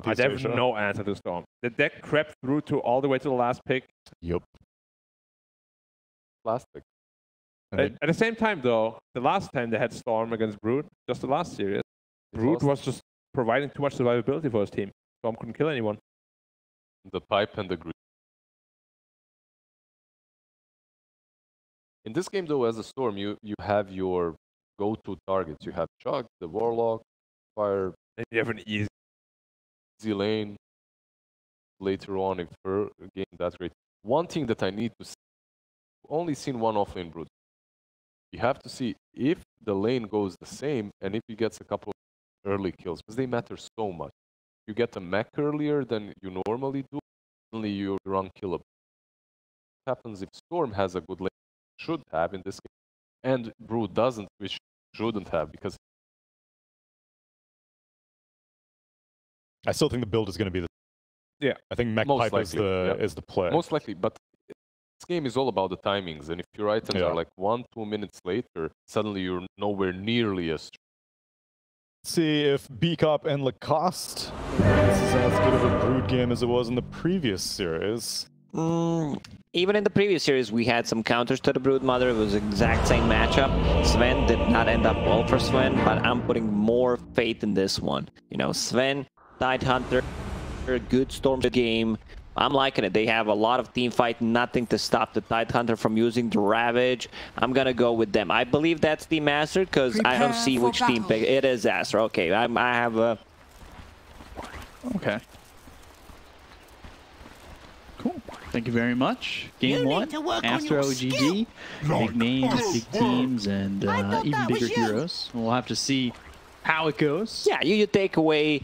I have no answer to Storm. The deck crept through to all the way to the last pick. Yup. Last pick. At the same time, though, the last time they had Storm against Brood, just the last series, Brood was just providing too much survivability for his team. Storm couldn't kill anyone. The pipe and the green. In this game, though, as a Storm, you have your go-to targets. You have Chug, the Warlock, Fire. And you have an easy lane. Later on, if her game, that's great. One thing that I need to see, only seen one offlane Brood. You have to see if the lane goes the same and if he gets a couple of early kills, because they matter so much. You get a mech earlier than you normally do, suddenly you're unkillable. What happens if Storm has a good lane? Should have in this game, and Brood doesn't, which shouldn't have, because I still think the build is going to be the. Yeah, I think mech most pipe likely, is the play. most likely. But this game is all about the timings, and if your items are like 1-2 minutes later, suddenly you're nowhere nearly as. See if Beacop and Lacoste. This is as good of a Brood game as it was in the previous series. Even in the previous series, we had some counters to the Broodmother. It was the exact same matchup. Sven did not end up well for Sven, but I'm putting more faith in this one. You know, Sven, Tidehunter, good Storm game. I'm liking it. They have a lot of team fight, nothing to stop the Tidehunter from using the Ravage. I'm going to go with them. I believe that's Team Aster because I don't see which team pick. It is Aster. Okay, I have a... Okay. Cool. Thank you very much. Game 1, Aster OGG. Big names, big teams, and even bigger heroes. We'll have to see how it goes. Yeah, you take away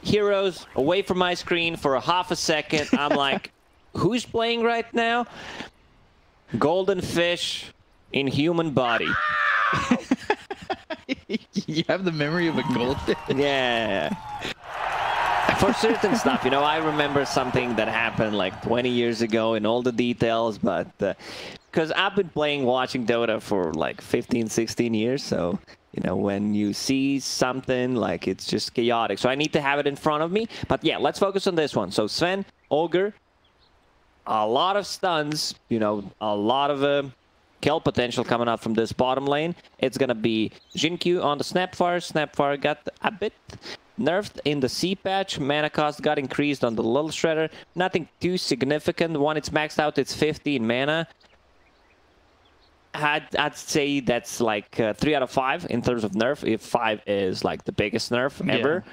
heroes away from my screen for a half a second. I'm like, who's playing right now? Golden Fish in human body. You have the memory of a goldfish? Yeah. For certain stuff, you know, I remember something that happened like 20 years ago in all the details, but because I've been watching Dota for like 15, 16 years, so, you know, when you see something, like, it's just chaotic. So I need to have it in front of me. But yeah, let's focus on this one. So Sven, Ogre, a lot of stuns, you know, a lot of kill potential coming out from this bottom lane. It's going to be Jinkyu on the Snapfire. Snapfire got a bit nerfed in the C patch. Mana cost got increased on the Little Shredder. Nothing too significant. When it's maxed out, it's 15 mana. I'd say that's like 3 out of 5 in terms of nerf, if 5 is like the biggest nerf ever.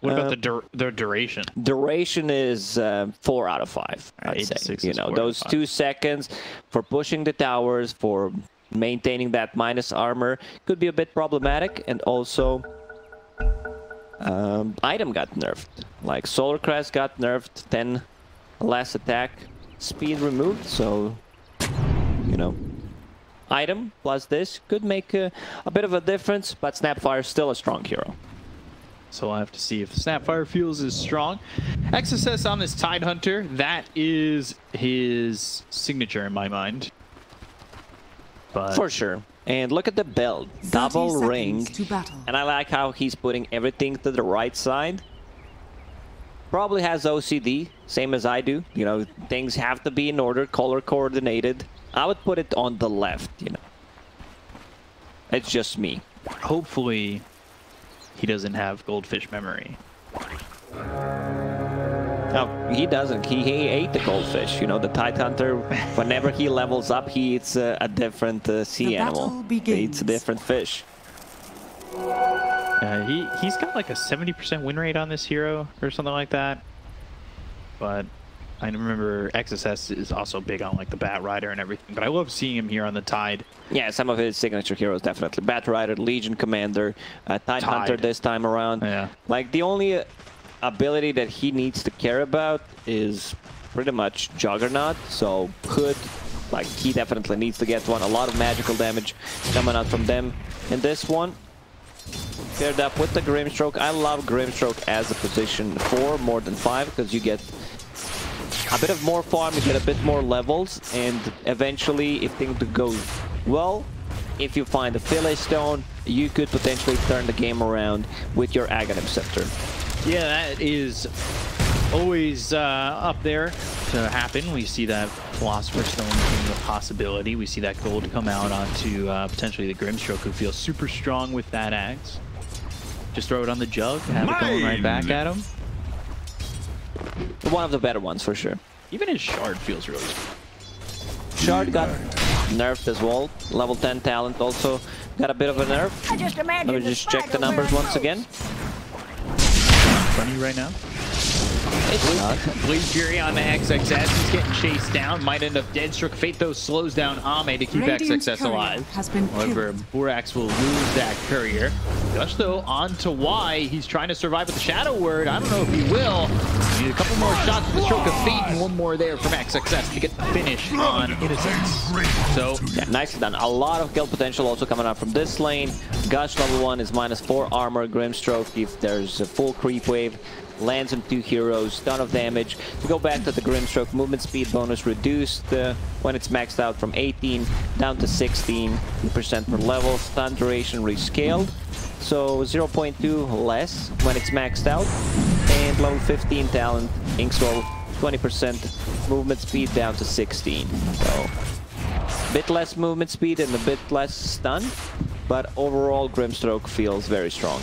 What about the duration? Duration is 4 out of 5, I'd say. You know, those 2 seconds for pushing the towers, for maintaining that minus armor could be a bit problematic. And also, item got nerfed. Like Solar Crest got nerfed, 10 less attack speed removed. So, you know, item plus this could make a bit of a difference, but Snapfire is still a strong hero. So we'll have to see if Snapfire feels as strong. XSS on this Tidehunter, that is his signature in my mind. But for sure. And look at the build. Double ring. And I like how he's putting everything to the right side. Probably has OCD, same as I do. You know, things have to be in order, color coordinated. I would put it on the left, you know. It's just me. Hopefully he doesn't have goldfish memory. No, he doesn't. He ate the goldfish. You know, the Tidehunter, whenever he levels up, he eats a different sea animal. He eats a different fish. He's got like a 70% win rate on this hero or something like that. But I remember XSS is also big on like the Bat Rider and everything. But I love seeing him here on the Tide. Yeah, some of his signature heroes definitely. Bat Rider, Legion Commander, Tidehunter this time around. Yeah. Like the only ability that he needs to care about is pretty much Juggernaut. So Hood, like he definitely needs to get one. A lot of magical damage coming out from them in this one. Paired up with the Grimstroke. I love Grimstroke as a position 4 more than 5 because you get a bit of more farm, you get a bit more levels, and eventually, if things go well, if you find a Philae Stone, you could potentially turn the game around with your Aghanim Scepter. Yeah, that is always up there to happen. We see that Philosopher's Stone being a possibility. We see that gold come out onto potentially the Grimstroke, who feels super strong with that axe. Just throw it on the jug, have it going right back at him. One of the better ones, for sure. Even his shard feels really good. Shard got nerfed as well. Level 10 talent also got a bit of a nerf. Let me just check the numbers once again. Funny right now. It's not. Bleed Fury on the XXS. He's getting chased down. Might end up dead. Stroke Fate, though, slows down Ame to keep XXS alive. However, Borax will lose that courier. Gush, though, on to Y. He's trying to survive with the Shadow Word. I don't know if he will. Need a couple more shots with the Stroke of Fate and one more there from XXS to get the finish on Innocence. So, yeah, nicely done. A lot of kill potential also coming out from this lane. Gush level 1 is -4 armor. Grimstroke, if there's a full creep wave, lands on 2 heroes, ton of damage. To go back to the Grimstroke, movement speed bonus reduced when it's maxed out from 18 down to 16% per level. Stun duration rescaled, so 0.2 less when it's maxed out. And level 15 talent, Inkswell, 20% movement speed down to 16. So, a bit less movement speed and a bit less stun, but overall Grimstroke feels very strong.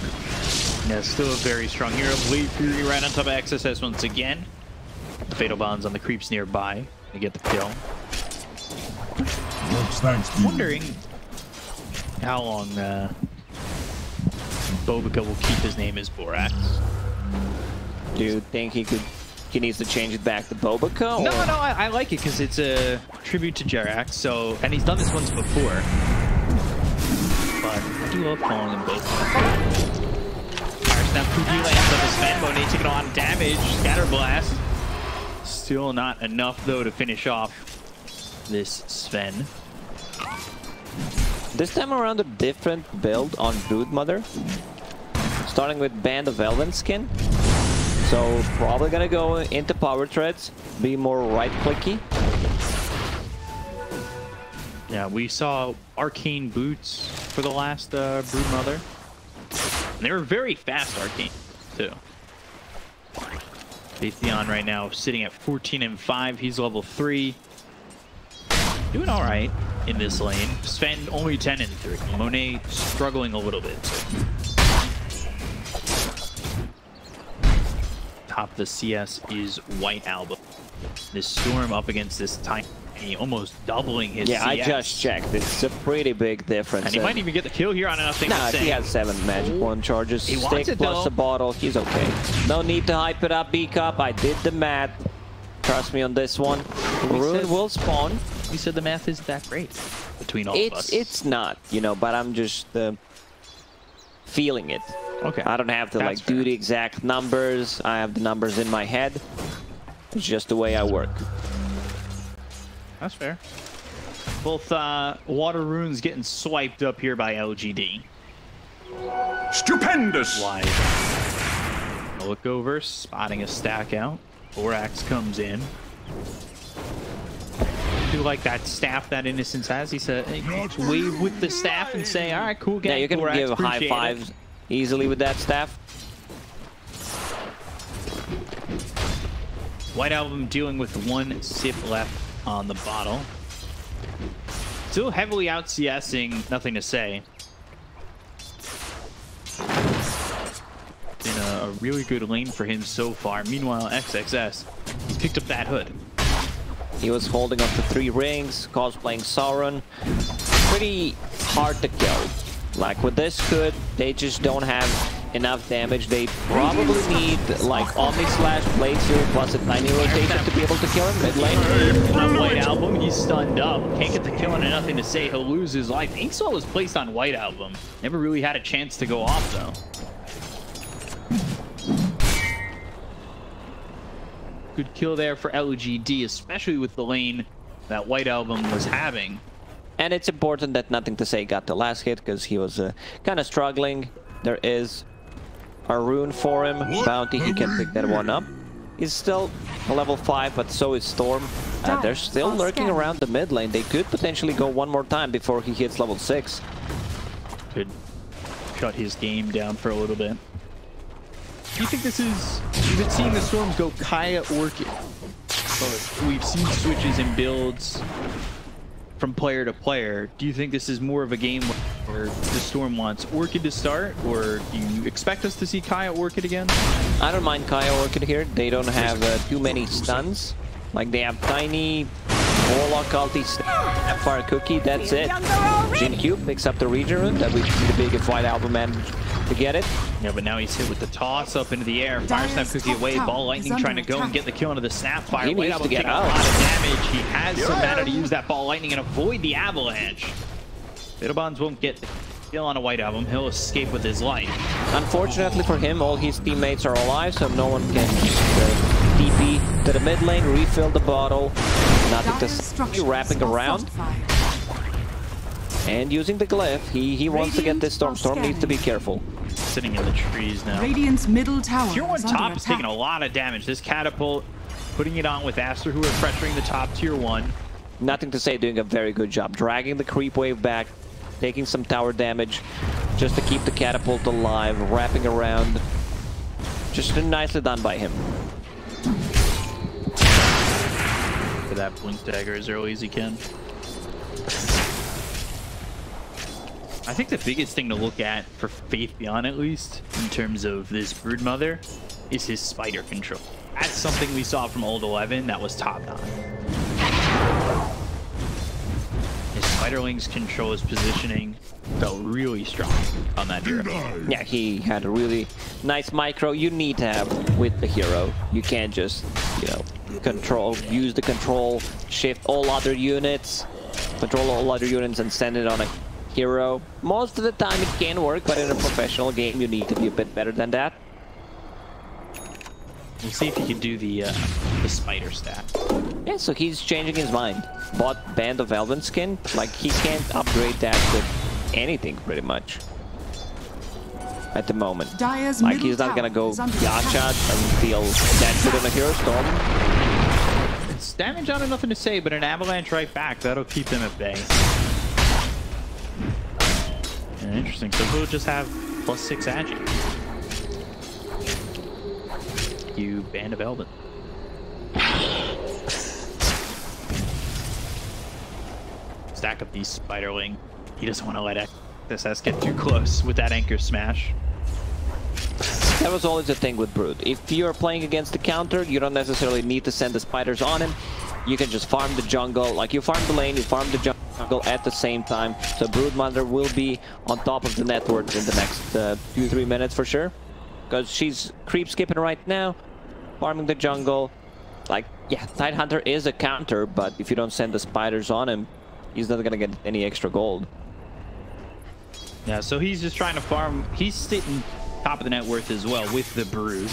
yeah, still a very strong hero. Bleed Fury right on top of XSS once again. The Fatal Bonds on the creeps nearby to get the kill. Wondering how long Bobica will keep his name as Borax. Do you think he needs to change it back to Bobica? Or? No, I like it because it's a tribute to Jerax. So, and he's done this once before. But I do love calling him Bobica. Now Pookie lands on the Sven. Monet taking a lot of damage. Scatter Blast. Still not enough, though, to finish off this Sven. This time around, a different build on Broodmother. Starting with Band of Elvenskin. So, probably gonna go into power treads, be more right-clicky. Yeah, we saw Arcane Boots for the last Broodmother. And they were very fast Arcane, too. Atheon right now sitting at 14 and 5. He's level 3. Doing all right in this lane. Sven only 10 and 3. Monet struggling a little bit. Top of the CS is White Album. This Storm up against this tiny, almost doubling his CS. I just checked. It's a pretty big difference. And he might even get the kill here on nothing to say. He has 7 magic wand charges. He wants it, plus though. a bottle. He's okay. No need to hype it up, B-Cup. I did the math. Trust me on this one. Rune will spawn. We said the math isn't that great between all of us. It's not, but I'm just feeling it. Okay. I don't have to That's do fair. the exact numbers. I have the numbers in my head. It's just the way I work. That's fair. Both water runes getting swiped up here by LGD. Stupendous! Wide. Look over, spotting a stack out. Borax comes in. I do like that staff that Innocence has. He said, hey, wave with the staff and say, all right, cool, gang. Yeah, you can Borax, give high appreciate fives it. easily with that staff. White Album dealing with 1 sip left on the bottle. Still heavily out CSing, nothing to say. Been a really good lane for him so far. Meanwhile, XXS, he's picked up that hood. He was holding up to 3 rings, cosplaying Sauron. Pretty hard to kill. Like with this hood, they just don't have enough damage. They probably need like Omni Slash, Blade Shield plus a tiny rotation to be able to kill him mid lane. On White Album, he's stunned up. Can't get the kill and nothing to say. He'll lose his life. Inkswell was placed on White Album. Never really had a chance to go off though. Good kill there for LGD, especially with the lane that White Album was having. And it's important that Nothing to Say got the last hit because he was kind of struggling. There is a rune for him. Bounty, he can pick that one up. He's still a level 5, but so is Storm. They're still lurking around the mid lane. They could potentially go one more time before he hits level 6. Could shut his game down for a little bit. Do you think this is... We've been seeing the Storms go Kaya Orchid. So we've seen switches and builds from player to player. Do you think this is more of a game where the Storm wants Orchid to start, or do you expect us to see Kaya Orchid again? I don't mind Kaya Orchid here. They don't have too many stuns. Like, they have Tiny, Warlock, Ulti, Fire Cookie, that's it. Jin Q picks up the Regen Rune. That would be the biggest White Album man to get it. Yeah, but now he's hit with the toss up into the air. Fire Snap Cookie away. Ball Lightning trying to go and get the kill into the Snapfire. He needs to get out. A lot of damage. He has some mana to use that Ball Lightning and avoid the avalanche. Bitterbonds won't get the kill on a White Album. He'll escape with his life. Unfortunately for him, all his teammates are alive, so no one can TP to the mid lane, refill the bottle. Nothing to see, wrapping around. And using the glyph, he wants to get this Storm. Storm needs to be careful. Sitting in the trees now. Radiant's middle tower. Tier 1 top is taking a lot of damage. This catapult, putting it on with Aster, who are pressuring the top Tier 1. Nothing to say, doing a very good job. Dragging the creep wave back, taking some tower damage just to keep the catapult alive, wrapping around. Just nicely done by him. For that blink dagger as early as he can. I think the biggest thing to look at for Faith Beyond, at least, in terms of this Broodmother, is his spider control. That's something we saw from Old 11 that was top-notch. His Spiderling's control, his positioning felt really strong on that hero. Yeah, he had a really nice micro. You need to have with the hero. You can't just, you know, use the control, shift all other units, control all other units and send it on a hero. Most of the time it can work, but in a professional game you need to be a bit better than that. We'll see if he can do the spider stat. Yeah, so he's changing his mind. Bought Band of Elven skin. Like, he can't upgrade that with anything pretty much at the moment. Like, he's not gonna go Gacha until that's it on a hero Storm. It's damage on it, nothing to say, but an avalanche right back, that'll keep him at bay. Yeah, interesting. So he'll just have +6 agi. You Band of Elven. Stack up these Spiderling. He doesn't want to let XSS get too close with that Anchor Smash. That was always the thing with Brood. If you're playing against the counter, you don't necessarily need to send the spiders on him. You can just farm the jungle. Like, you farm the lane, you farm the jungle at the same time. So Broodmother will be on top of the network in the next 2-3 minutes for sure. Because she's creep skipping right now, farming the jungle. Like, yeah, Tidehunter is a counter, but if you don't send the spiders on him, he's not gonna get any extra gold. Yeah, so he's just trying to farm. He's sitting top of the net worth as well with the Brood.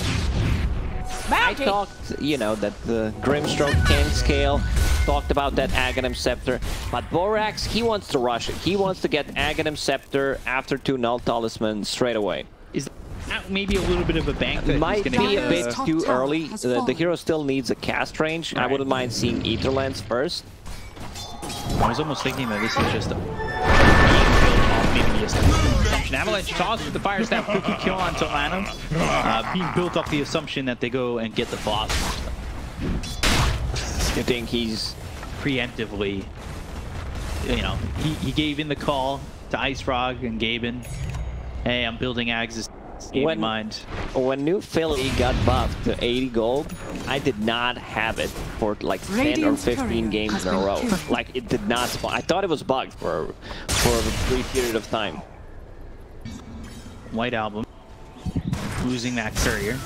I talked, you know, that the Grimstroke can scale, talked about that Aghanim Scepter, but Borax, he wants to rush it. He wants to get Aghanim Scepter after 2 Null Talisman straight away. Is that maybe a little bit of a bank that might he's gonna be a bit too early. The hero still needs a cast range. Right. I wouldn't mind seeing Aetherlands first. I was almost thinking that this is just a maybe assumption. Avalanche toss with the Fire Staff Cookie kill on Talana. Being built off the assumption that they go and get the Philosopher's Stone. You think he's preemptively, you know, he gave in the call to Ice Frog and Gaben. Hey, I'm building Axis. When New Philly got buffed to 80 gold, I did not have it for like 10 or 15 games in a row. Like, it did not spawn. I thought it was bugged for a brief period of time. White Album losing that courier.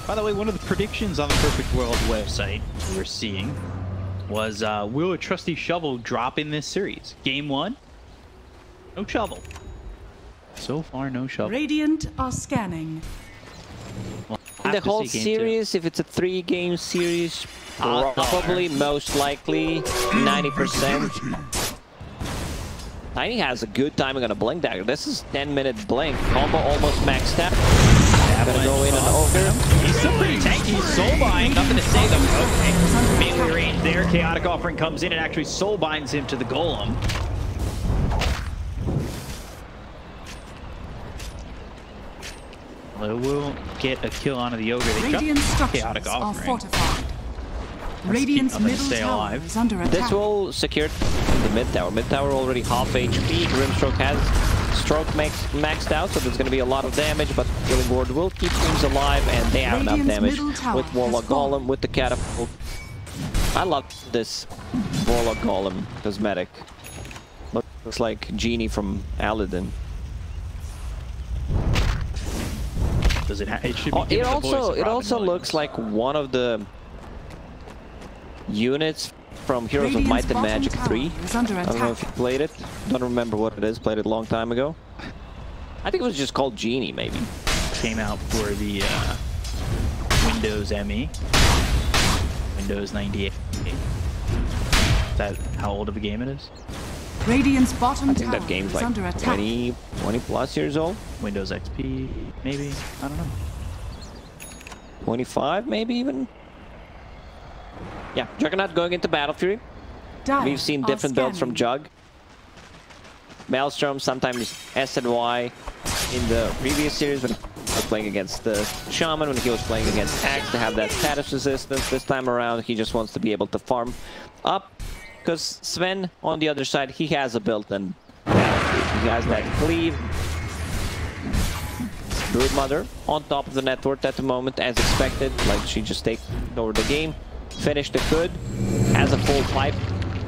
By the way, one of the predictions on the Perfect World website we were seeing was will a trusty shovel drop in this series? Game 1, no shovel. So far, no shovel. Radiant are scanning. Well, in the whole series, if it's a 3-game series, probably, most likely, 90%. Tiny has a good timing on a Blink Dagger. This is 10-minute Blink. Combo almost maxed out. Gonna go in and over. He's still pretty tanky. He's soul buying. Nothing to say though. Okay. Melee range there. Chaotic Offering comes in and actually soul binds him to the Golem. Well, it will get a kill onto the Ogre. They Radiant got chaotic structures are offering. fortified. Let's Radiant's keep up and middle stay tower alive. is under attack. This will secure the mid tower. Mid tower already half HP. Grimstroke has stroke maxed out, so there's going to be a lot of damage, but Killing Ward will keep teams alive, and they have enough Radiant's damage middle tower with Warlock has fallen. Golem, with the catapult. I love this Warlock Golem cosmetic. Looks like Genie from Aladdin. Does it? It should be. Oh, given the voice of it Robin also Williams. looks like one of the units from Heroes of Radiant's Might and bottom Magic tower 3. is under I don't know if attack. you played it. Don't remember what it is. Played it a long time ago. I think it was just called Genie, maybe. Came out for the Windows ME. Windows 98. Is that how old of a game it is? Radiant's bottom I think tower that game's is like under attack. 20 plus years old. Windows XP, maybe? I don't know. 25, maybe even. Yeah, Juggernaut going into Battle Fury. Dire We've seen are different builds from scanning. Jug. Maelstrom, sometimes S and Y in the previous series when he was playing against the Shaman, when he was playing against Axe to have that status resistance. This time around, he just wants to be able to farm up. Because Sven, on the other side, he has a built-in Battle Fury. He has that cleave. Broodmother on top of the network at the moment, as expected. Like, she just takes over the game. Finished the good. Has a full pipe.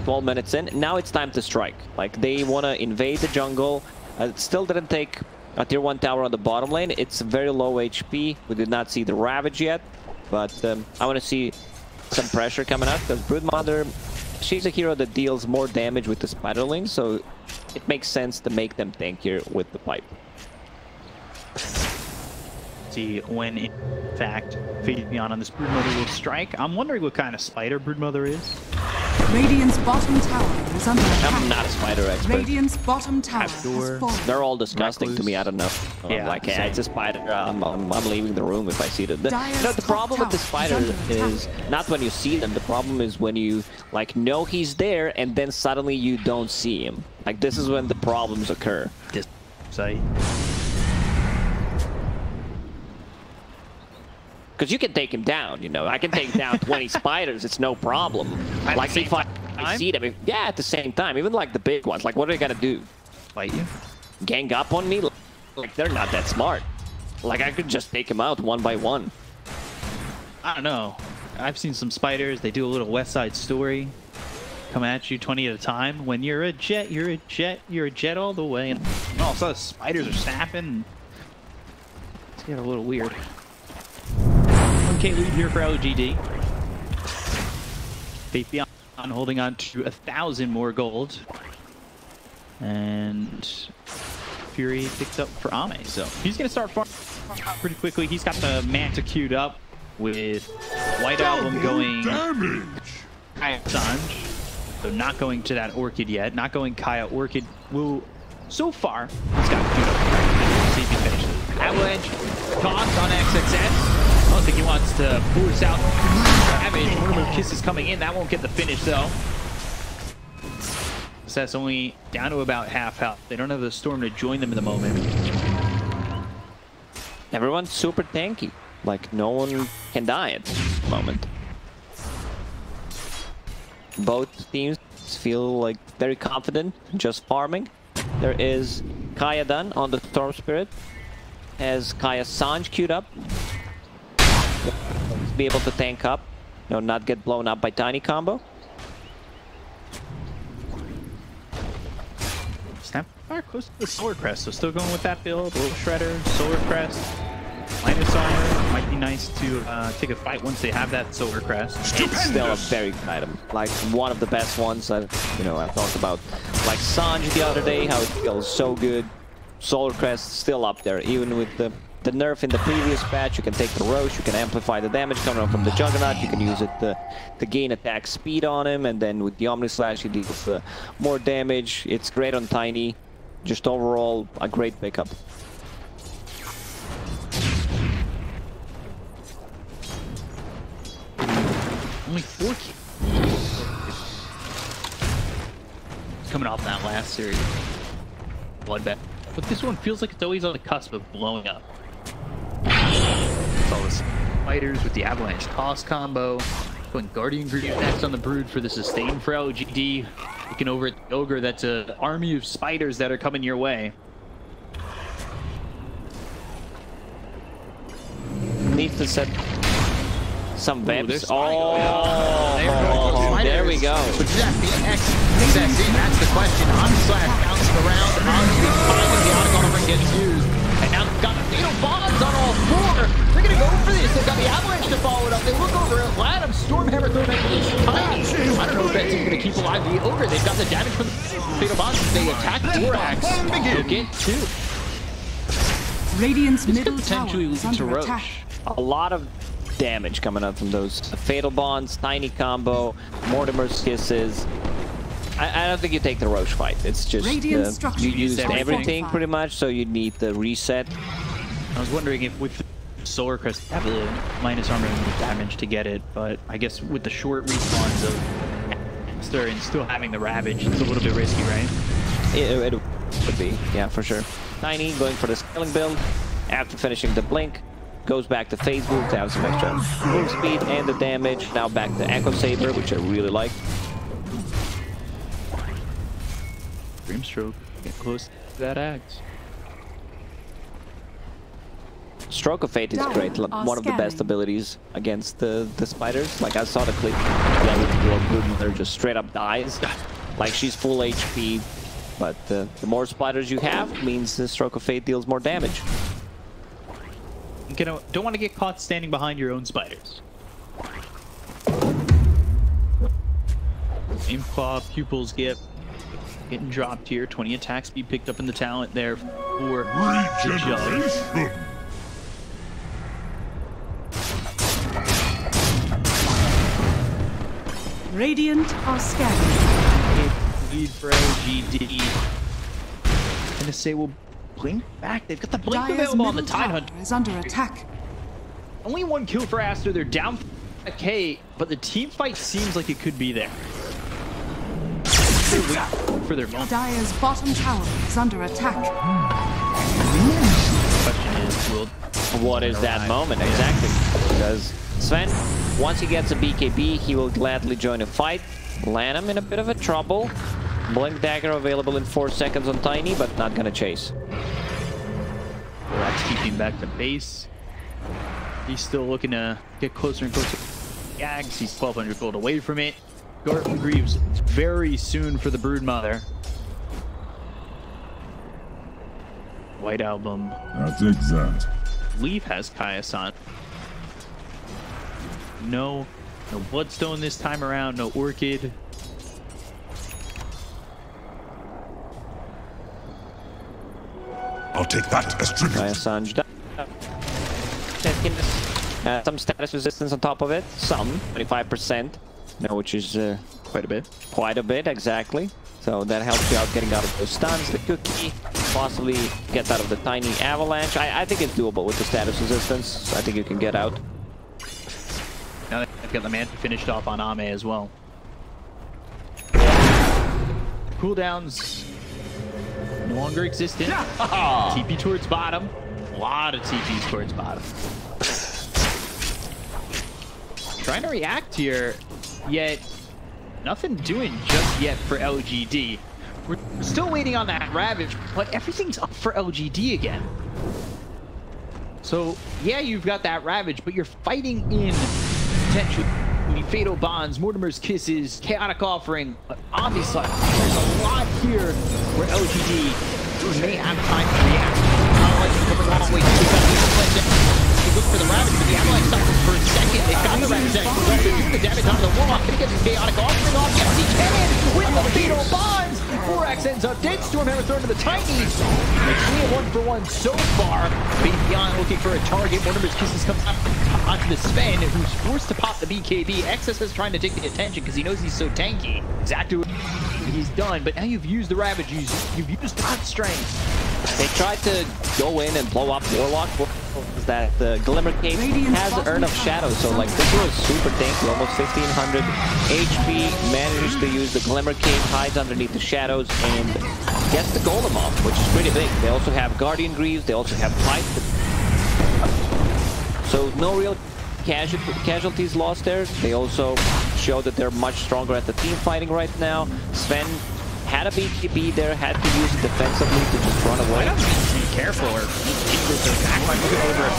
12 minutes in. Now it's time to strike. Like, they want to invade the jungle. It still didn't take a tier 1 tower on the bottom lane. It's very low HP. We did not see the Ravage yet. But I want to see some pressure coming out, because Broodmother, she's a hero that deals more damage with the Spiderling, so it makes sense to make them tankier with the pipe. See when, in fact, Fate Beyond on this Broodmother will strike. I'm wondering what kind of spider Broodmother is. Radiant's bottom tower is under attack. I'm not a spider expert. Radiant's bottom tower Trapdoor. has fallen. They're all disgusting to me. I don't know. I'm Yeah, like, hey, it's a spider. I'm leaving the room if I see them. Dire's No, the problem with the top tower spider is under is not when you see them. The problem is when you like know he's there and then suddenly you don't see him. Like, this is when the problems occur. This site. Because you can take him down, you know. I can take down 20 spiders. It's no problem. At Like, the if same I time? see them, yeah, at the same time. Even like the big ones. Like, what are they gonna do? Fight you? Gang up on me? Like, they're not that smart. Like, I could just take them out one by one. I don't know. I've seen some spiders. They do a little West Side Story. Come at you 20 at a time. When you're a jet, you're a jet. You're a jet all the way. And all of a sudden, spiders are snapping. It's getting a little weird. 1K lead here for LGD. Fate Beyond holding on to 1,000 more gold. And Fury picked up for Ame. So he's going to start farming pretty quickly. He's got the Manta queued up with White Album going Kaya Sanj. So not going to that Orchid yet. Not going Kaya Orchid. Will so far he's got queued up. See if he finishes. Avalanche toss on XXS. I don't think he wants to force out damage. Murmur Kiss is coming in. That won't get the finish though. That's only down to about half health. They don't have the Storm to join them in the moment. Everyone's super tanky. Like, no one can die at the moment. Both teams feel like very confident just farming. There is Kaya done on the Storm Spirit. Has Kaya Sanj queued up. Be able to tank up. No, not get blown up by Tiny Combo. Snapfire close to the Solar Crest, so still going with that build. A little Shredder, Solar Crest, Linus Armor. Might be nice to take a fight once they have that Solar Crest. It's still a very good item. Like, one of the best ones I've talked about. Like Sanj the other day, how it feels so good. Solar Crest still up there, even with the nerf in the previous patch. You can take the Roche, you can amplify the damage coming up from the Juggernaut, you can use it to gain attack speed on him, and then with the Omni Slash he deals more damage. It's great on Tiny. Just overall, a great pickup. Only 4 kills. Coming off that last series. Bloodbath. But this one feels like it's always on the cusp of blowing up. It's all the fighters with the Avalanche toss combo. Going Guardian Greaves next on the Brood for the sustain for LGD. Looking over at the Ogre, that's an army of spiders that are coming your way. Needs to set some vamps. There we go. But exactly, that's the question. Onslaught bouncing around. The Autographer gets used. And now they've got the Fatal Bonds on all four. They're going to go for this. They've got the Avalanche to follow it up. They look over at Latham. Stormhammer throwing against Tiny. I don't know if that's even going to keep alive the Ogre. They've got the damage from the Fatal Bonds. They attack Borax. They'll get two. Radiant's This middle could tower potentially is lead to under Roche. attack. A lot of damage coming out from those Fatal Bonds, Tiny combo, Mortimer's Kisses. I don't think you take the Roche fight. It's just Radiant you structure used everything. everything pretty much, so you need the reset. I was wondering if with Solar Crest, you have the minus armor and damage to get it, but I guess with the short respawns of Aster and still having the Ravage, it's a little bit risky, right? It would be, yeah, for sure. Tiny going for the scaling build after finishing the blink. Goes back to phase move to have some extra move speed and the damage. Now back to Echo Saber, which I really like. Dreamstroke, get close to that axe. Stroke of Fate is great. One of the best abilities against the spiders. Like I saw the clip, Broodmother just straight up dies. Like she's full HP, but the more spiders you have means the Stroke of Fate deals more damage. You don't want to get caught standing behind your own spiders. Aim Claw, Pupils getting dropped here. 20 attack speed picked up in the talent there for the Judge. Radiant are scanning. Lead for LGD. Gonna say we'll blink back. They've got the blink Dire's available on the middle Tide tower Hunter. is under attack. Only one kill for Aster. They're down a K, but the team fight seems like it could be there. They're waiting for their moment. Dire's bottom tower is under attack. The question is, will What is that moment exactly? Because Sven, once he gets a BKB, he will gladly join a fight. Latham in a bit of a trouble. Blink Dagger available in 4 seconds on Tiny, but not gonna chase. Borax keeping back to base. He's still looking to get closer and closer. Gags, he's 1,200 gold away from it. Guardian Greaves very soon for the Broodmother. White Album. That's exact. Leaf has Kaya-san. No Bloodstone this time around, no Orchid. I'll take that as tribute. Sanj down. Some status resistance on top of it. Some, 25%. No, which is Quite a bit. quite a bit, exactly. So that helps you out getting out of those stuns. The cookie, possibly get out of the Tiny Avalanche. I think it's doable with the status resistance. I think you can get out. Now they've got the Manta finished off on Ame as well. Cooldowns no longer existent. TP towards bottom. A lot of TPs towards bottom. Trying to react here, yet nothing doing just yet for LGD. We're still waiting on that Ravage, but everything's up for LGD again. So, yeah, you've got that Ravage, but you're fighting in potentially Fatal Bonds, Mortimer's Kisses, Chaotic Offering, but obviously there's a lot here where LGD may have time to react. Avalanche coming a long way through the they look for the Ravage, but the Avalanche suffers for a second. They've got the Ravage that goes up, they're doing the damage onto the Warlock, gonna get the Chaotic Offering off. Yes, he can with the Fatal Bonds! Borax ends up dead, Stormhammer thrown to the Tiny. It's a 1-for-1 so far. Beyond looking for a target. Mortimer's Kisses comes up onto the Sven, who's forced to pop the BKB. Excess is trying to take the attention because he knows he's so tanky. Exactly what he's done, but now you've used the Ravage, you've used God Strength. They tried to go in and blow up Warlock. That the Glimmer Cape has Urn of Shadow, so like this was super tanky, almost 1500 HP. Manages to use the Glimmer Cape, hides underneath the shadows, and gets the Golem off, which is pretty big. They also have Guardian Greaves, they also have Fight. So no real casualties lost there. They also show that they're much stronger at the team fighting right now. Sven had a BKB there, had to use it defensively to just run away. Be careful or with the back line looking over at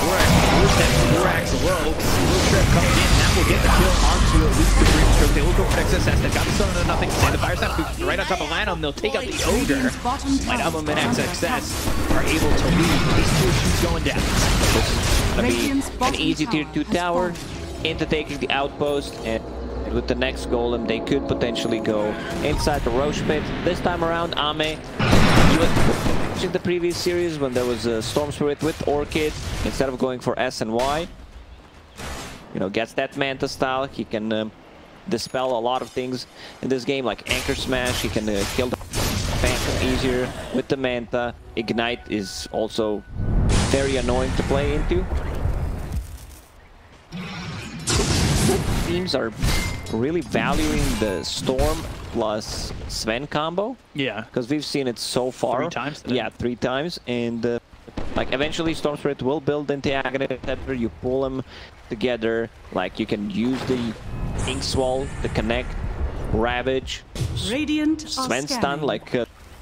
Vorax low. Blue Trip coming in, that will get the kill onto at least the Green Stroke. They will go for XSS. They've got the stun into nothing. And the fire snap right on top of Lanum. They'll take out the Ogre. Might have them in XXS are able to lead. These two shoots going down. This is gonna be an easy tier 2 tower into taking the outpost, and with the next golem they could potentially go inside the Roche pit. This time around, Ame, in the previous series when there was a Storm Spirit with Orchid, instead of going for S and Y, you know, gets that Manta style. He can dispel a lot of things in this game, like Anchor Smash. He can kill the Phantom easier with the Manta. Ignite is also very annoying to play into. Teams are really valuing the Storm plus Sven combo. Yeah. Because we've seen it so far. 3 times today. Yeah, 3 times. And like eventually Storm Spirit will build into Aghanim Scepter. You pull them together. Like you can use the Ink Swall to connect Ravage, Radiant Sven stun. Like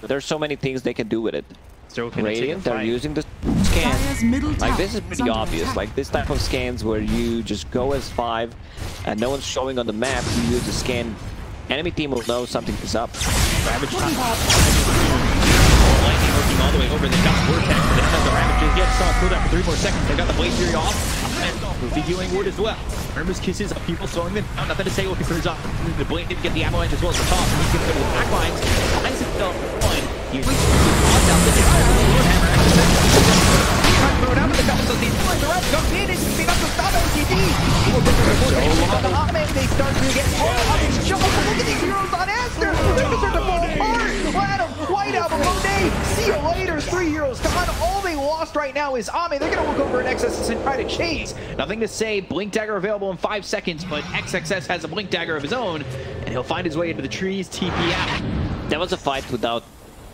there's so many things they can do with it. Radiant, they're using the scan. Like this is pretty obvious. Like this type of scans where you just go as 5 and no one's showing on the map, you use the scan. Enemy team will know something is up. Ravage top. Lightning working all the way over. They got Vortex, but they have the Ravages. He had to stop cooldown for 3 more seconds. They got the Blade Fury off. And the healing ward as well. Irma's kisses of people slowing them down. Nothing to say looking for his up. The Blade didn't get the avalanche as well as the top. He's going to go to the back lines. Finds himself one. He's down the Warhammer. Throw down with the double, so these boys are up. Comes in and beat up the stop LTD. He will go for the Hotman. They start to get look at these heroes on Aster. They're going to fall apart. Lanum, Whiteout, Monet. See you later. 3 heroes gone. All they lost right now is Ame. They're going to look over at XSS and try to chase. Nothing to say. Blink Dagger available in 5 seconds, but XXS has a Blink Dagger of his own, and he'll find his way into the trees, TP out. That was a fight without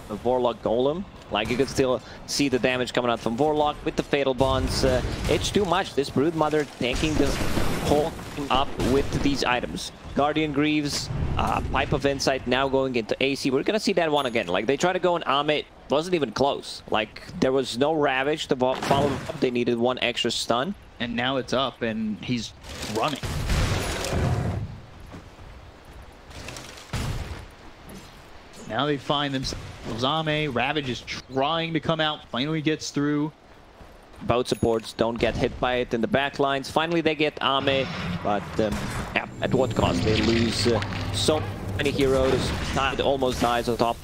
a Warlock Golem. Like you could still see the damage coming out from Warlock with the Fatal Bonds. It's too much. This Broodmother tanking the whole team up with these items. Guardian Greaves, Pipe of Insight now going into AC. We're gonna see that one again. Like they try to go on Ame, wasn't even close. Like there was no Ravage to follow up. They needed 1 extra stun. And now it's up, and he's running. Now they find themselves Ame. Ravage is trying to come out, finally gets through. Both supports don't get hit by it in the back lines. Finally they get Ame, but yeah, at what cost? They lose so many heroes. Tide almost dies on top.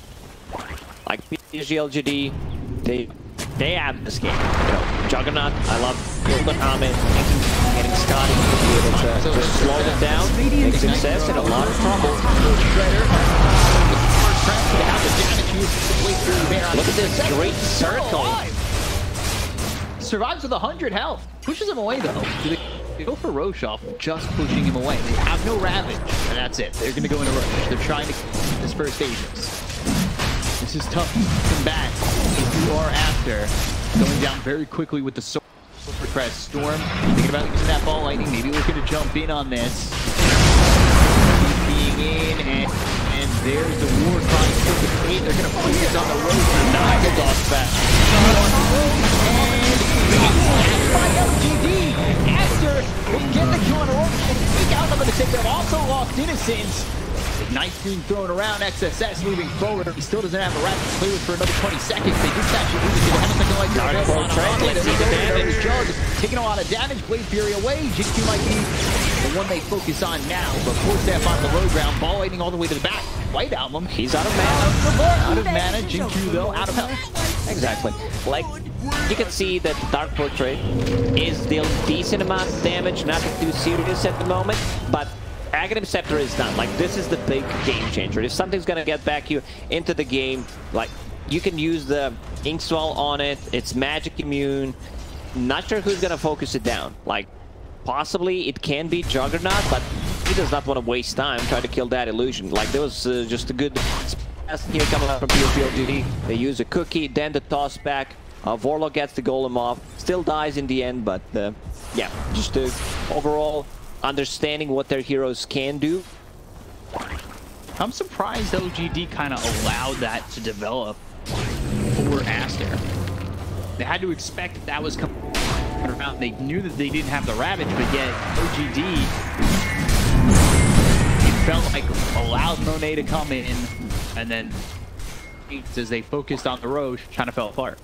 Like PSG LGD, they have this game. You know, Juggernaut, I love Golden Ame, getting Scotty to be able to slow them down, make success in a lot of trouble. Look at this great circle. Survives with 100 health. Pushes him away though. They go for Roche off, just pushing him away. They have no Ravage, and that's it. They're going to go into Roche. They're trying to disperse Aegis. This is tough to combat if you are after. Going down very quickly with the sword for Crest. Storm, thinking about using that ball lightning, maybe looking to jump in on this. Being in, and there's the war crying for the fate. They're going to focus on the road for the dog's back. And by LGD, Aster will get the kill on a roll and take out them in the same. They've also lost Innocence. Ignite being thrown around, XSS moving forward. He still doesn't have a rat to play with for another 20 seconds. They do catch it. They have something like that. Jug taking a lot of damage. Blade Fury away. GQ might be the one they focus on now. But Forstaff on the low ground. Ball lightning all the way to the back. White Album. He's out of mana. Out of mana. GQ though, out of health. Exactly. Like, you can see that Dark Portrait is still decent amount of damage. Nothing too serious at the moment. But Aghanim Scepter is done. Like, this is the big game changer. If something's gonna get back you into the game, like, you can use the Ink Swell on it. It's magic immune. Not sure who's gonna focus it down. Like, possibly it can be Juggernaut, but he does not want to waste time trying to kill that illusion. Like, there was just a good pass here coming out from POPLGD. They use a cookie, then the toss back. Warlock gets the golem off, still dies in the end, but yeah, just overall understanding what their heroes can do. I'm surprised OGD kind of allowed that to develop for Aster. They had to expect that that was coming around. They knew that they didn't have the Ravage, but yet OGD, it felt like allowed Monet to come in, and then as they focused on the Roche, kind of fell apart.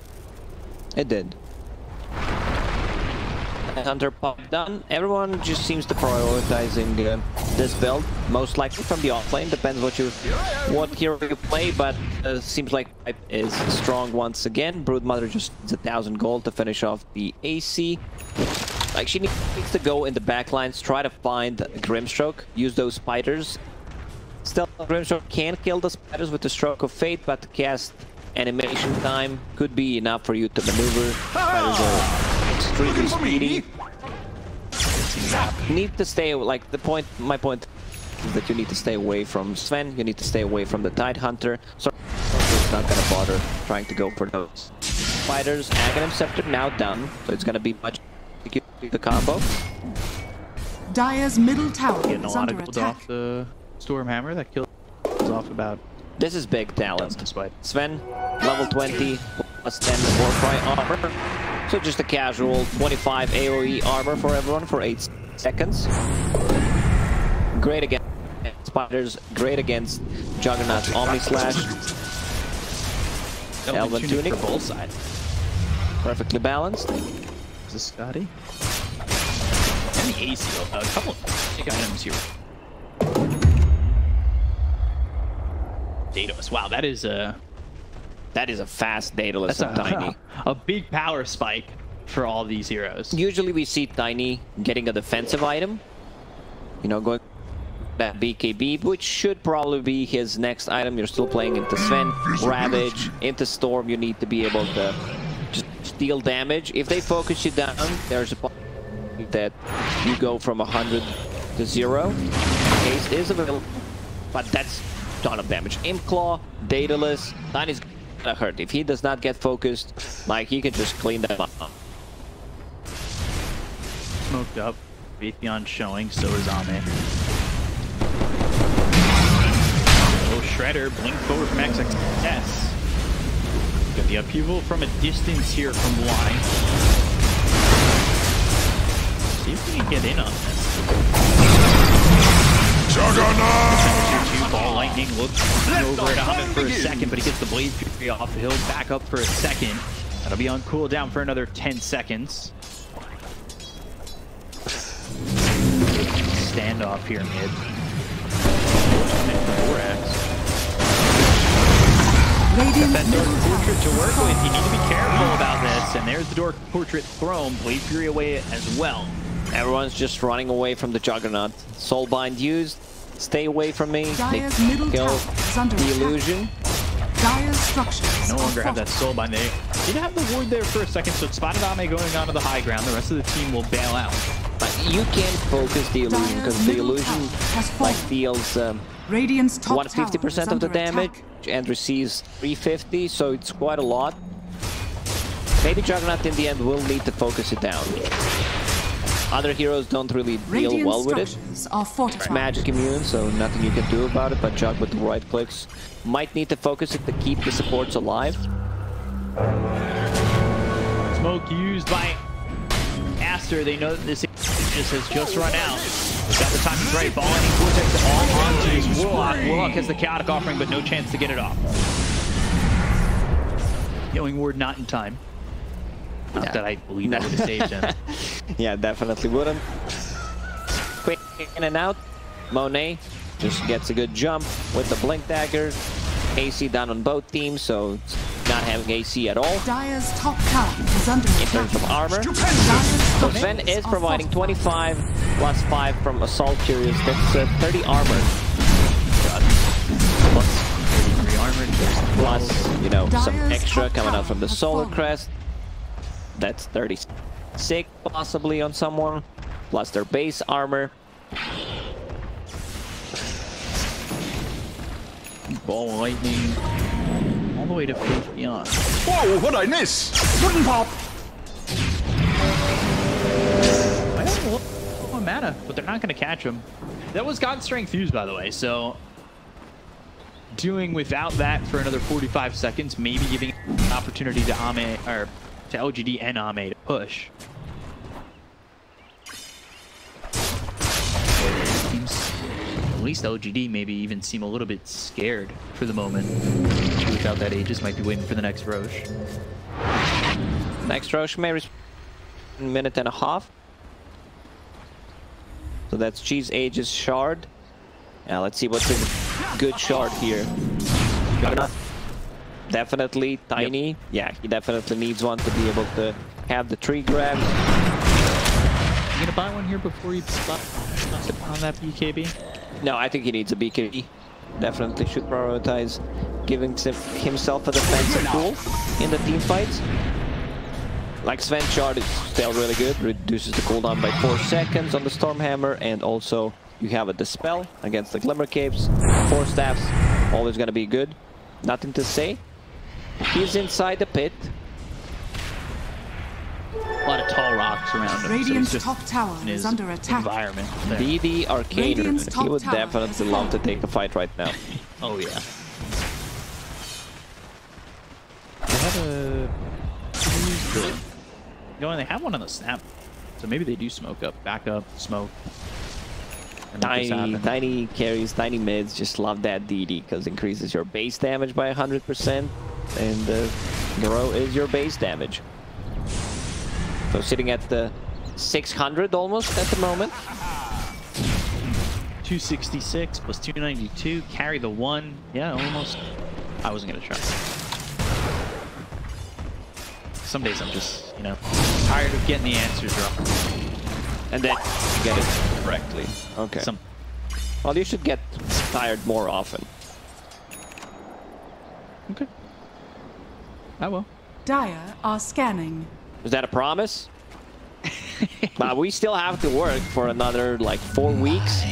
It did. Hunter pop done. Everyone just seems to prioritizing this build, most likely from the offlane. Depends what hero you play, but seems like Pipe is strong once again. Broodmother just needs 1,000 gold to finish off the AC. Like, she needs to go in the backlines, try to find Grimstroke, use those spiders. Still, Grimstroke can kill the spiders with the Stroke of Fate, but to cast animation time could be enough for you to maneuver. Spiders are extremely speedy. Need to stay, like, my point is that you need to stay away from Sven, you need to stay away from the Tidehunter, so it's not gonna bother trying to go for those spiders. Aghanim Scepter now done, so it's gonna be much to the combo. Dire's middle tower Getting a is lot under of gold attack. off the Stormhammer that kills off about. This is big talent. Despite Sven, level 20, plus 10 Warcry armor. So just a casual 25 AoE armor for everyone for 8 seconds. Great against spiders, great against Juggernaut's Omni Slash. Elven Tunic for both sides. perfectly balanced. Is this Scotty? And the AC, a couple of big items here. Daedalus, wow, that is a fast Daedalus and Tiny. a big power spike for all these heroes. Usually we see Tiny getting a defensive item, you know, going that BKB, which should probably be his next item. You're still playing into Sven, Ravage, into Storm. You need to be able to just deal damage. If they focus you down, there's a possibility that you go from 100 to 0. Haste is available, but that's a ton of damage. Imclaw, Daedalus, Tiny's gonna hurt. If he does not get focused, like, he can just clean them up. Smoked up, Raytheon showing, so is Ame. Oh, Shredder, blink forward from XXS. Get the upheaval from a distance here from Y. See if we can get in on this. Juggernaut! Ball Lightning looks over at Ame for a second, but he gets the Blade Fury off. He'll back up for a second. That'll be on cooldown for another 10 seconds. Standoff here mid. That Dark Portrait to work with. You need to be careful about this. And there's the Dark Portrait thrown. Blade Fury away as well. Everyone's just running away from the Juggernaut. Soulbind used. Stay away from me. Dire's They middle kill tower is under the attack. illusion. Dire's structures No are longer have that fortified. Soulbind. They did have the ward there for a second, so it spotted Ame going onto the high ground. The rest of the team will bail out. But you can't focus the illusion because the illusion like deals Radiant's top 150% of the damage and receives 350, so it's quite a lot. Maybe Juggernaut in the end will need to focus it down. Other heroes don't really deal well with it. Are fortified. Magic immune, so nothing you can do about it, but Jug with the right clicks might need to focus it to keep the supports alive. Smoke used by Aster. They know that this Aegis has just run out. They've got the timing right. Ball and Vortex all onto his Warlock. Warlock has the Chaotic Offering, but no chance to get it off. Healing ward not in time. Not that I believe that would have saved him. Yeah, definitely wouldn't. Quick in and out. Monet just gets a good jump with the Blink Dagger. AC down on both teams, so it's not having AC at all. Dire's top tower is under In attack. terms of armor, so Sven is providing 25 plus 5 from Assault Curious. That's 30 armor. Plus 33 armor. Plus, you know, some extra coming out from the Solar Crest. That's 36 possibly on someone. Plus their base armor. Ball Lightning all the way to Faith Beyond. Whoa, what'd I miss? Wooden pop. Well, one mana, but they're not going to catch him. That was God Strength Fuse, by the way, so doing without that for another 45 seconds, maybe giving an opportunity to Ame, or to LGD and Ame to push. Seems, at least LGD maybe even seem a little bit scared for the moment. Without that Aegis, might be waiting for the next Roche. Next Roche may respond in a minute and a half. So that's Cheese Aegis Shard. Now let's see what's a good shard here. Got enough. Definitely Tiny. Yep. Yeah, he definitely needs one to be able to have the tree grab. You gonna buy one here before you spot on that BKB? No, I think he needs a BKB. Definitely should prioritize giving himself a defensive tool in the team fights. Like Sven Shard is still really good, reduces the cooldown by 4 seconds on the Stormhammer, and also you have a Dispel against the Glimmer Capes. 4 staffs, always gonna be good. Nothing to say. He's inside the pit. A lot of tall rocks around him. Radiant's so top tower is under attack. Environment there. BD Arcane, Radiant's he would top tower definitely love to take a fight right now. Oh yeah. They have a... Going, they have one on the snap, so maybe they do smoke up, back up, smoke. Tiny carries, tiny mids just love that DD because increases your base damage by 100%, and Grow is your base damage. So sitting at the 600 almost at the moment. 266 plus 292, carry the 1. Yeah, almost. I wasn't gonna try. Some days I'm just, you know, tired of getting the answers wrong. And then you get it correctly. Okay. Well, you should get tired more often. Okay. I will. Dire are scanning. Is that a promise? But we still have to work for another, like, 4 weeks.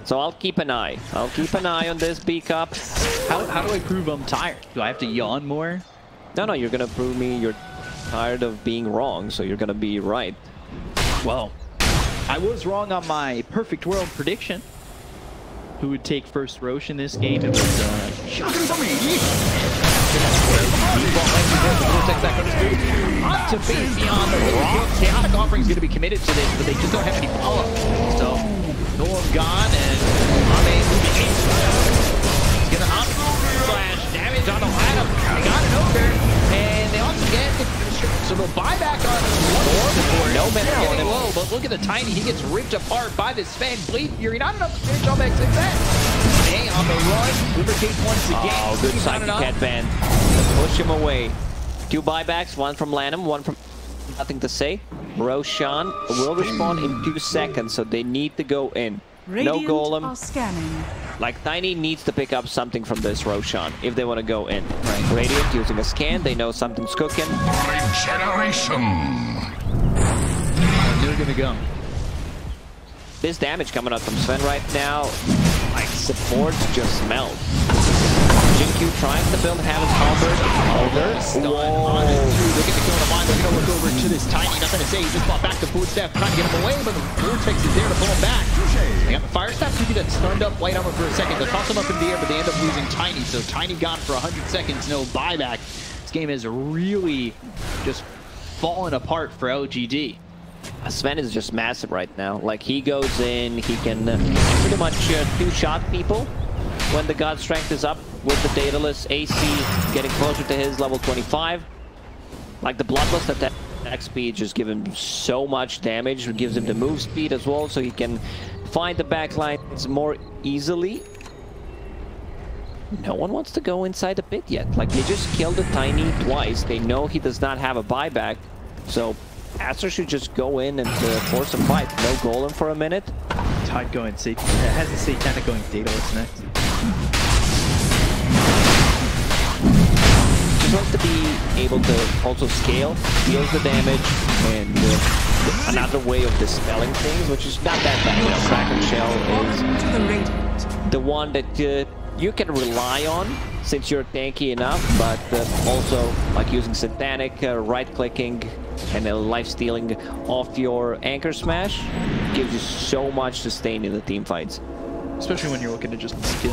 So I'll keep an eye. I'll keep an eye on this B-Cup. How do I prove I'm tired? Do I have to yawn more? No, you're gonna prove me you're tired of being wrong, so you're gonna be right. Well, I was wrong on my perfect world prediction. Who would take first Roche in this game? It was to Faith Beyond the Rock. Chaotic Offering's going to be committed to this, but they just don't have any follow-up. So, Norm gone, and Ame moving in. He's going to slash damage on the lineup. They got it over, and they also get the... So they'll buy back on one no getting low, but look at the Tiny. He gets ripped apart by this Sven. Bleed Fury, not enough to finish all back 6 Hey, on the run. Lubricate once again. Oh, good Psychic Headband. Push him away. 2 buybacks, 1 from Lanham, 1 from... Nothing to say. Roshan will respawn in 2 seconds, so they need to go in. Radiant no golem. Are scanning. Like, Tiny needs to pick up something from this Roshan if they want to go in. Right. Radiant using a scan, they know something's cooking. Regeneration! They're gonna go. This damage coming out from Sven right now, like, supports just melt. Jinkyu trying to build Hammond's Halberd. On it. Look at the kill on the line. They're going to look over to this Tiny. Nothing to say. He just fought back the Food Staff, trying to get him away, but the Vortex is there to pull him back. They got the Fire Staff. Suki that stunned up White Armor for a second. They toss him up in the air, but they end up losing Tiny. So Tiny gone for 100 seconds. No buyback. This game has really just fallen apart for LGD. Sven is just massive right now. Like, he goes in, he can pretty much two-shot people when the God Strength is up with the Daedalus. AC getting closer to his level 25. Like, the Bloodlust attack speed just gives him so much damage. It gives him the move speed as well, so he can find the backlines more easily. No one wants to go inside the pit yet. Like, they just killed the Tiny twice. They know he does not have a buyback, so Aster should just go in and force a fight. No golem for a minute. Tide going has the Satanic going Daedalus next. Just wants to be able to also scale, deals the damage, and another way of dispelling things, which is not that bad. You know, Kraken Shell is the one that you can rely on since you're tanky enough, but also like using Satanic, right-clicking, and life-stealing off your Anchor Smash gives you so much sustain in the team fights. Especially when you're looking to just blink in.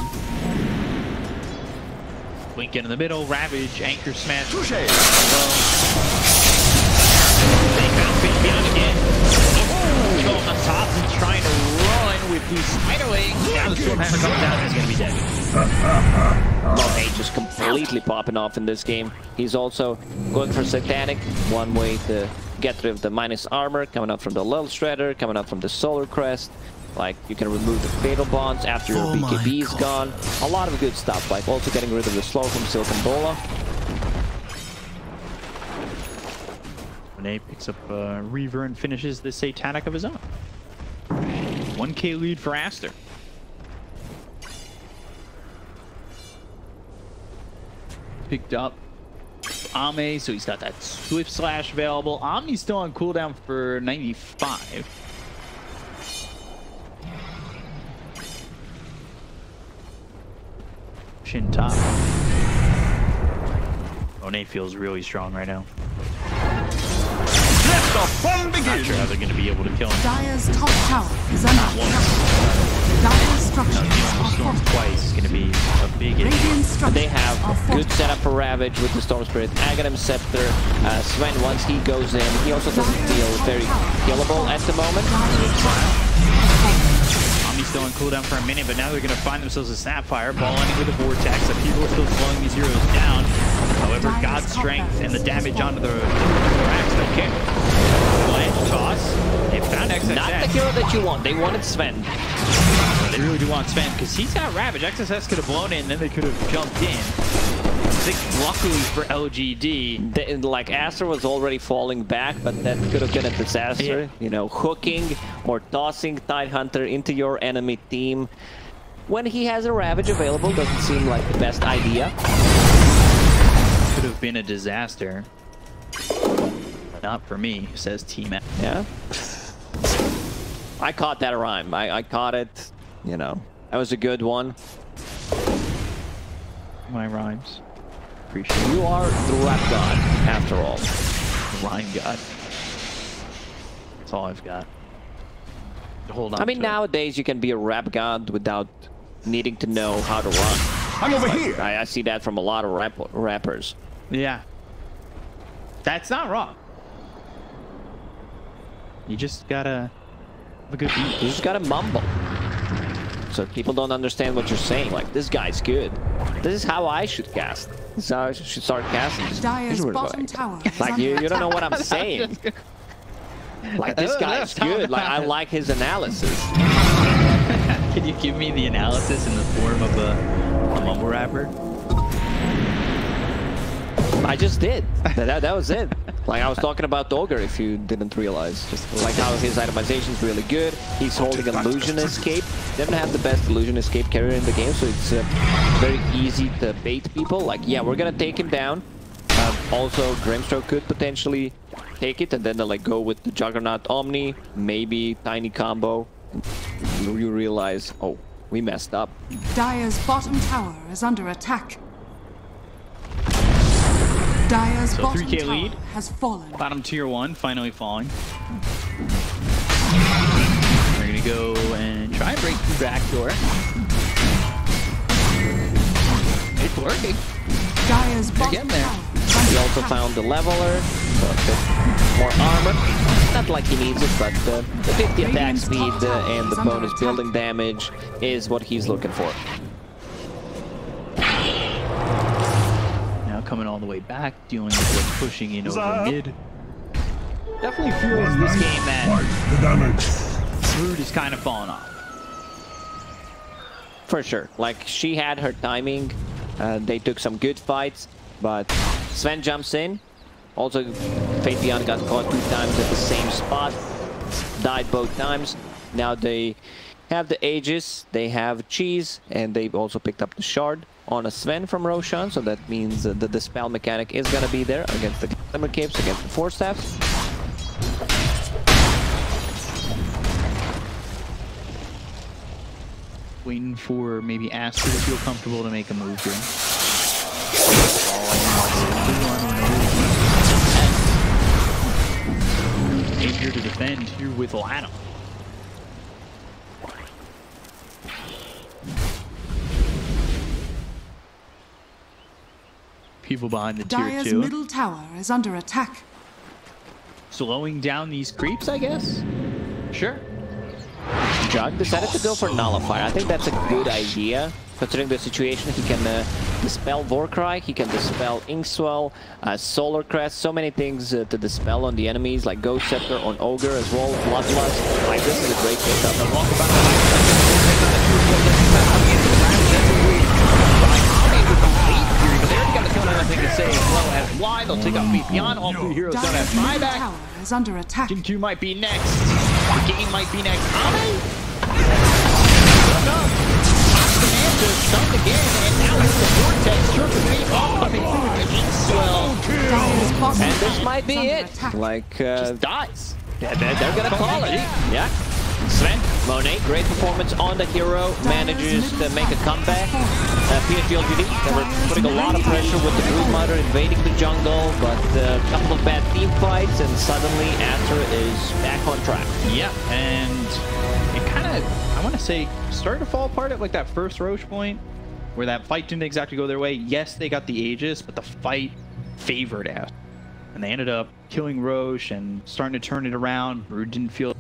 Blink in the middle, Ravage, Anchor Smash. They found Fate Beyond again. Go on top and trying to run with the Spiderling. Now the Stormhammer comes down and he's going to be dead. Monet just completely popping off in this game. He's also going for Satanic. One way to get rid of the minus armor, coming up from the Lil Shredder, coming up from the Solar Crest. Like, you can remove the Fatal Bonds after your BKB is gone. A lot of good stuff, like also getting rid of the slow from Silken Bola. Monet picks up Reaver and finishes the Satanic of his own. 1k lead for Aster. Picked up Ame, so he's got that Swift Slash available. Omni's still on cooldown for 95. Shin top. Monet feels really strong right now. Let the fun begin! Not sure how they're going to be able to kill him. Dire's top tower is under attack. Dire's structures are Storm fortified. twice is going to be a big issue. Radiant structures They have are good fortified. setup for Ravage with the Storm Spirit, Aghanim Scepter. Sven, once he goes in, he also doesn't feel very killable at the moment. Omni's still on cooldown for a minute, but now they're going to find themselves a Snapfire, ball ending with a Vortex. The people are still slowing these heroes down. However, God's strength and the damage onto the racks don't care. Blanche toss. They found XXX. Not the hero that you want. They wanted Sven. They really do want Sven because he's got Ravage. XSS could have blown in, then they could have jumped in. I think luckily for LGD, Like, Aster was already falling back, but that could have been a disaster. Yeah. You know, hooking or tossing Tidehunter into your enemy team when he has a Ravage available doesn't seem like the best idea. could have been a disaster. Not for me, says T-Mac. Yeah. I caught that rhyme. I caught it. You know, that was a good one. My rhymes. Appreciate it. You are the rap god, after all. Rhyme god. That's all I've got. Hold on. I mean, to it. nowadays you can be a rap god without needing to know how to run. I'm over here. I see that from a lot of rappers. Yeah. That's not wrong. You just gotta have a good beat. You just gotta mumble. So people don't understand what you're saying. Like, this guy's good. This is how I should cast. This is how I should start casting. Dire's bottom tower is Like, under you attack. don't know what I'm saying. Like, this guy's good. Like, I like his analysis. Can you give me the analysis in the form of a mumble rapper? I just did. That was it. Like, I was talking about Ogre, if you didn't realize. Just like how his itemization is really good. He's holding Illusion Escape. Doesn't have the best Illusion Escape carrier in the game, so it's very easy to bait people. Like, yeah, we're gonna take him down. Also, Grimstroke could potentially take it, and then they'll like go with the Juggernaut Omni, maybe Tiny Combo. You realize, oh, we messed up. Dire's bottom tower is under attack. Dire's So bottom 3K tower lead. has fallen. Bottom tier 1 finally falling. We're gonna go and try and break through backdoor. It's working. Dire's bottom getting there. tower is He under also attack. found the Leveler, so a bit more armor. Not like he needs it, but the 50 attack speed and the bonus building damage is what he's looking for. Now coming all the way back, dealing with what's pushing in over mid. Definitely feels this game that The damage. Brood is kind of falling off. For sure. Like, she had her timing. They took some good fights, but Sven jumps in. Also, Fate Beyond got caught 2 times at the same spot. Died both times. Now they have the Aegis, they have Cheese, and they've also picked up the Shard on a Sven from Roshan, so that means that the spell mechanic is going to be there against the Glimmer Capes, against the Force Staffs. Waiting for maybe Aster to feel comfortable to make a move here. Here to defend here with Lanham. People behind the tier Dire's 2. middle tower is under attack. Slowing down these creeps, I guess? Sure. Jug decided to go for Nullifier. I think that's a good idea. Considering the situation, he can dispel Vorcry, he can dispel Inkswell, Solar Crest, so many things to dispel on the enemies, like Ghost Scepter on Ogre as well, Bloodlust. Like, this is a great pickup. Nothing to say as well as why they'll take out Beyond. All three heroes don't have buyback. Tower is under attack. Gen 2 might be next. The game might be next. Ame! Stunned again, and now it's the Vortex. Coming through. And this might be it. Like, Just dies. they're gonna call it. Yeah. Sven, Monet, great performance on the hero, manages to make a comeback. PSG LGD, they were putting a lot of pressure with the Broodmother invading the jungle, but a couple of bad team fights, and suddenly Aster is back on track. Yeah, and it kind of, I want to say, started to fall apart at like that first Roche point, where that fight didn't exactly go their way. Yes, they got the Aegis, but the fight favored Aster. And they ended up killing Roche and starting to turn it around. Brood didn't feel